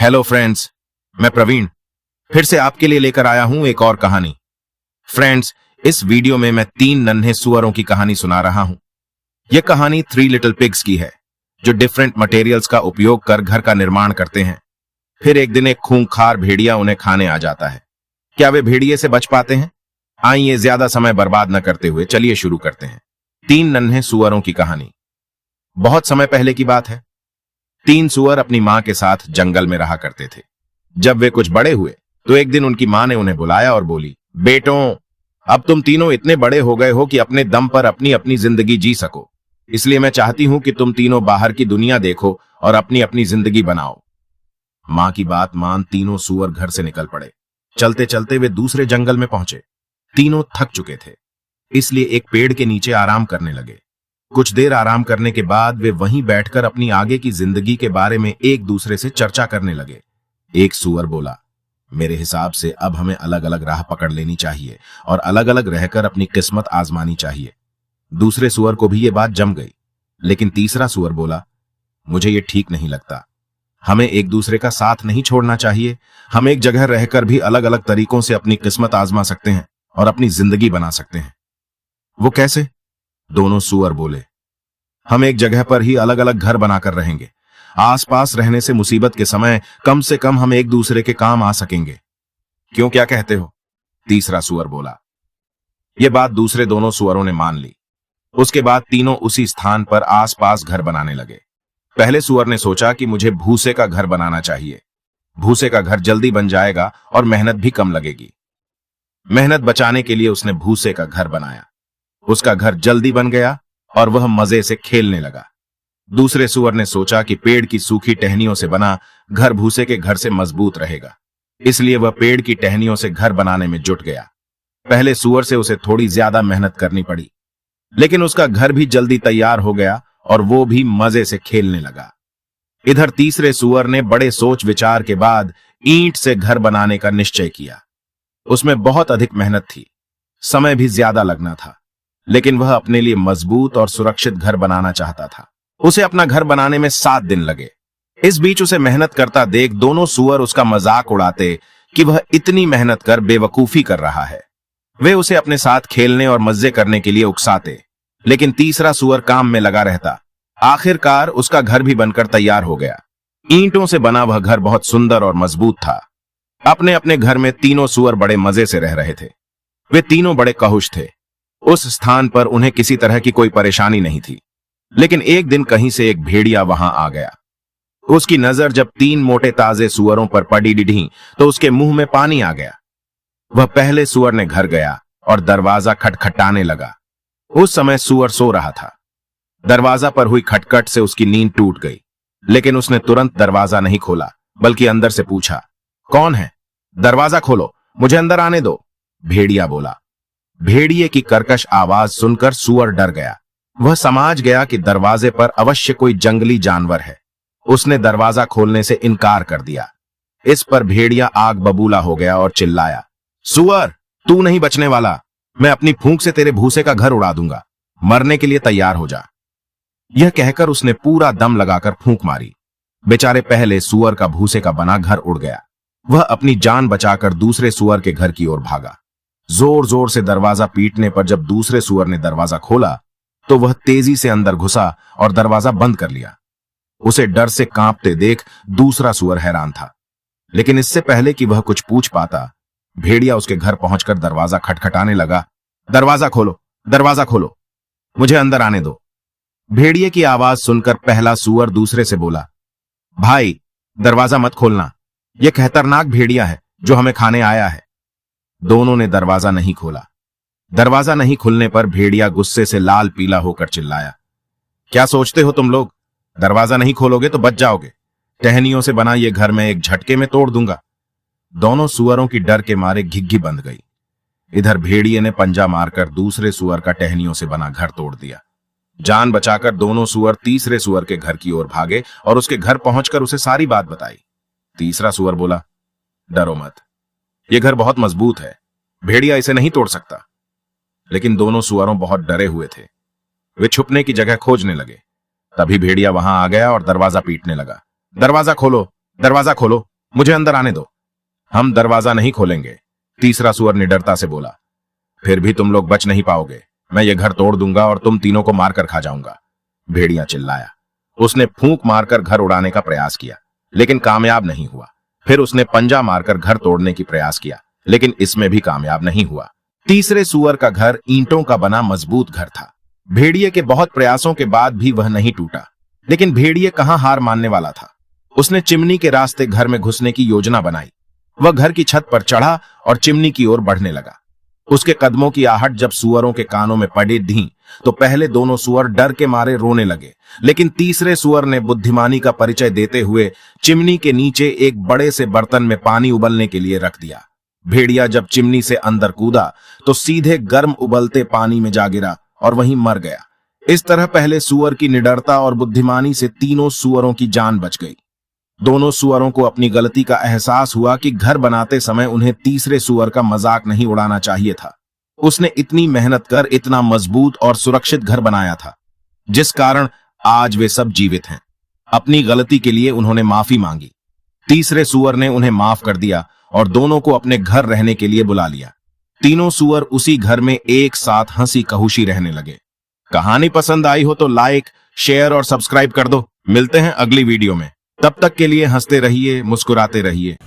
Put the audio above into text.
Hello friends, मैं प्रवीण फिर से आपके लिए लेकर आया हूं एक और कहानी। फ्रेंड्स, इस वीडियो में मैं 3 नन्हे सुअरों की कहानी सुना रहा हूं। यह कहानी 3 लिटिल पिग्स की है जो डिफरेंट मटेरियल्स का उपयोग कर घर का निर्माण करते हैं। फिर एक दिन एक खूंखार भेड़िया उन्हें खाने आ जाता है। क्या वे भेड़िए से बच पाते हैं? आइए ज्यादा समय बर्बाद न करते हुए चलिए शुरू करते हैं 3 नन्हे सुअरों की कहानी। बहुत समय पहले की बात है। 3 सुअर अपनी मां के साथ जंगल में रहा करते थे। जब वे कुछ बड़े हुए तो एक दिन उनकी मां ने उन्हें बुलाया और बोली, बेटों, अब तुम तीनों इतने बड़े हो गए हो कि अपने दम पर अपनी अपनी जिंदगी जी सको। इसलिए मैं चाहती हूं कि तुम तीनों बाहर की दुनिया देखो और अपनी अपनी जिंदगी बनाओ। मां की बात मान तीनों सुअर घर से निकल पड़े। चलते चलते वे दूसरे जंगल में पहुंचे। तीनों थक चुके थे, इसलिए एक पेड़ के नीचे आराम करने लगे। कुछ देर आराम करने के बाद वे वहीं बैठकर अपनी आगे की जिंदगी के बारे में एक दूसरे से चर्चा करने लगे। एक सुअर बोला, मेरे हिसाब से अब हमें अलग अलग राह पकड़ लेनी चाहिए और अलग अलग रहकर अपनी किस्मत आजमानी चाहिए। दूसरे सुअर को भी ये बात जम गई, लेकिन तीसरा सुअर बोला, मुझे ये ठीक नहीं लगता। हमें एक दूसरे का साथ नहीं छोड़ना चाहिए। हम एक जगह रहकर भी अलग अलग तरीकों से अपनी किस्मत आजमा सकते हैं और अपनी जिंदगी बना सकते हैं। वो कैसे? दोनों सुअर बोले, हम एक जगह पर ही अलग अलग घर बनाकर रहेंगे। आसपास रहने से मुसीबत के समय कम से कम हम एक दूसरे के काम आ सकेंगे। क्यों, क्या कहते हो? तीसरा सुअर बोला। यह बात दूसरे दोनों सुअरों ने मान ली। उसके बाद तीनों उसी स्थान पर आसपास घर बनाने लगे। पहले सुअर ने सोचा कि मुझे भूसे का घर बनाना चाहिए। भूसे का घर जल्दी बन जाएगा और मेहनत भी कम लगेगी। मेहनत बचाने के लिए उसने भूसे का घर बनाया। उसका घर जल्दी बन गया और वह मजे से खेलने लगा। दूसरे सुअर ने सोचा कि पेड़ की सूखी टहनियों से बना घर भूसे के घर से मजबूत रहेगा, इसलिए वह पेड़ की टहनियों से घर बनाने में जुट गया। पहले सुअर से उसे थोड़ी ज्यादा मेहनत करनी पड़ी, लेकिन उसका घर भी जल्दी तैयार हो गया और वो भी मजे से खेलने लगा। इधर तीसरे सुअर ने बड़े सोच विचार के बाद ईंट से घर बनाने का निश्चय किया। उसमें बहुत अधिक मेहनत थी, समय भी ज्यादा लगना था, लेकिन वह अपने लिए मजबूत और सुरक्षित घर बनाना चाहता था। उसे अपना घर बनाने में 7 दिन लगे। इस बीच उसे मेहनत करता देख दोनों सुअर उसका मजाक उड़ाते कि वह इतनी मेहनत कर बेवकूफी कर रहा है। वे उसे अपने साथ खेलने और मजे करने के लिए उकसाते, लेकिन तीसरा सुअर काम में लगा रहता। आखिरकार उसका घर भी बनकर तैयार हो गया। ईंटों से बना वह घर बहुत सुंदर और मजबूत था। अपने अपने घर में तीनों सुअर बड़े मजे से रह रहे थे। वे तीनों बड़े खुश थे। उस स्थान पर उन्हें किसी तरह की कोई परेशानी नहीं थी। लेकिन एक दिन कहीं से एक भेड़िया वहां आ गया। उसकी नजर जब 3 मोटे ताजे सुअरों पर पड़ी डिढ़ी तो उसके मुंह में पानी आ गया। वह पहले सुअर ने घर गया और दरवाजा खटखटाने लगा। उस समय सुअर सो रहा था। दरवाजा पर हुई खटखट से उसकी नींद टूट गई, लेकिन उसने तुरंत दरवाजा नहीं खोला, बल्कि अंदर से पूछा, कौन है? दरवाजा खोलो, मुझे अंदर आने दो। भेड़िया बोला। भेड़िए की कर्कश आवाज सुनकर सुअर डर गया। वह समझ गया कि दरवाजे पर अवश्य कोई जंगली जानवर है। उसने दरवाजा खोलने से इनकार कर दिया। इस पर भेड़िया आग बबूला हो गया और चिल्लाया, सुअर, तू नहीं बचने वाला। मैं अपनी फूंक से तेरे भूसे का घर उड़ा दूंगा। मरने के लिए तैयार हो जा। यह कहकर उसने पूरा दम लगाकर फूंक मारी। बेचारे पहले सुअर का भूसे का बना घर उड़ गया। वह अपनी जान बचाकर दूसरे सुअर के घर की ओर भागा। जोर जोर से दरवाजा पीटने पर जब दूसरे सुअर ने दरवाजा खोला तो वह तेजी से अंदर घुसा और दरवाजा बंद कर लिया। उसे डर से कांपते देख दूसरा सुअर हैरान था, लेकिन इससे पहले कि वह कुछ पूछ पाता, भेड़िया उसके घर पहुंचकर दरवाजा खटखटाने लगा। दरवाजा खोलो, दरवाजा खोलो, मुझे अंदर आने दो। भेड़िए की आवाज सुनकर पहला सुअर दूसरे से बोला, भाई, दरवाजा मत खोलना। यह खतरनाक भेड़िया है जो हमें खाने आया है। दोनों ने दरवाजा नहीं खोला। दरवाजा नहीं खुलने पर भेड़िया गुस्से से लाल पीला होकर चिल्लाया, क्या सोचते हो तुम लोग? दरवाजा नहीं खोलोगे तो बच जाओगे। टहनियों से बना यह घर मैं एक झटके में तोड़ दूंगा। दोनों सुअरों की डर के मारे घिघी बंध गई। इधर भेड़िए ने पंजा मारकर दूसरे सुअर का टहनियों से बना घर तोड़ दिया। जान बचाकर दोनों सुअर तीसरे सुअर के घर की ओर भागे और उसके घर पहुंचकर उसे सारी बात बताई। तीसरा सुअर बोला, डरो मत, यह घर बहुत मजबूत है, भेड़िया इसे नहीं तोड़ सकता। लेकिन दोनों सुअरों बहुत डरे हुए थे। वे छुपने की जगह खोजने लगे। तभी भेड़िया वहां आ गया और दरवाजा पीटने लगा। दरवाजा खोलो, दरवाजा खोलो, मुझे अंदर आने दो। हम दरवाजा नहीं खोलेंगे, तीसरा सुअर निडरता से बोला। फिर भी तुम लोग बच नहीं पाओगे, मैं ये घर तोड़ दूंगा और तुम तीनों को मारकर खा जाऊंगा, भेड़िया चिल्लाया। उसने फूंक मारकर घर उड़ाने का प्रयास किया, लेकिन कामयाब नहीं हुआ। फिर उसने पंजा मारकर घर तोड़ने की प्रयास किया, लेकिन इसमें भी कामयाब नहीं हुआ। तीसरे सुअर का घर ईंटों का बना मजबूत घर था। भेड़िए के बहुत प्रयासों के बाद भी वह नहीं टूटा, लेकिन भेड़िए कहां हार मानने वाला था। उसने चिमनी के रास्ते घर में घुसने की योजना बनाई। वह घर की छत पर चढ़ा और चिमनी की ओर बढ़ने लगा। उसके कदमों की आहट जब सुअरों के कानों में पड़ी धी तो पहले दोनों सुअर डर के मारे रोने लगे, लेकिन तीसरे सुअर ने बुद्धिमानी का परिचय देते हुए चिमनी के नीचे एक बड़े से बर्तन में पानी उबलने के लिए रख दिया। भेड़िया जब चिमनी से अंदर कूदा तो सीधे गर्म उबलते पानी में जा गिरा और वहीं मर गया। इस तरह पहले सुअर की निडरता और बुद्धिमानी से तीनों सुअरों की जान बच गई। दोनों सुअरों को अपनी गलती का एहसास हुआ कि घर बनाते समय उन्हें तीसरे सुअर का मजाक नहीं उड़ाना चाहिए था। उसने इतनी मेहनत कर इतना मजबूत और सुरक्षित घर बनाया था, जिस कारण आज वे सब जीवित हैं। अपनी गलती के लिए उन्होंने माफी मांगी। तीसरे सुअर ने उन्हें माफ कर दिया और दोनों को अपने घर रहने के लिए बुला लिया। तीनों सुअर उसी घर में एक साथ हंसी कहुशी रहने लगे। कहानी पसंद आई हो तो लाइक, शेयर और सब्सक्राइब कर दो। मिलते हैं अगली वीडियो में। तब तक के लिए हंसते रहिए, मुस्कुराते रहिए।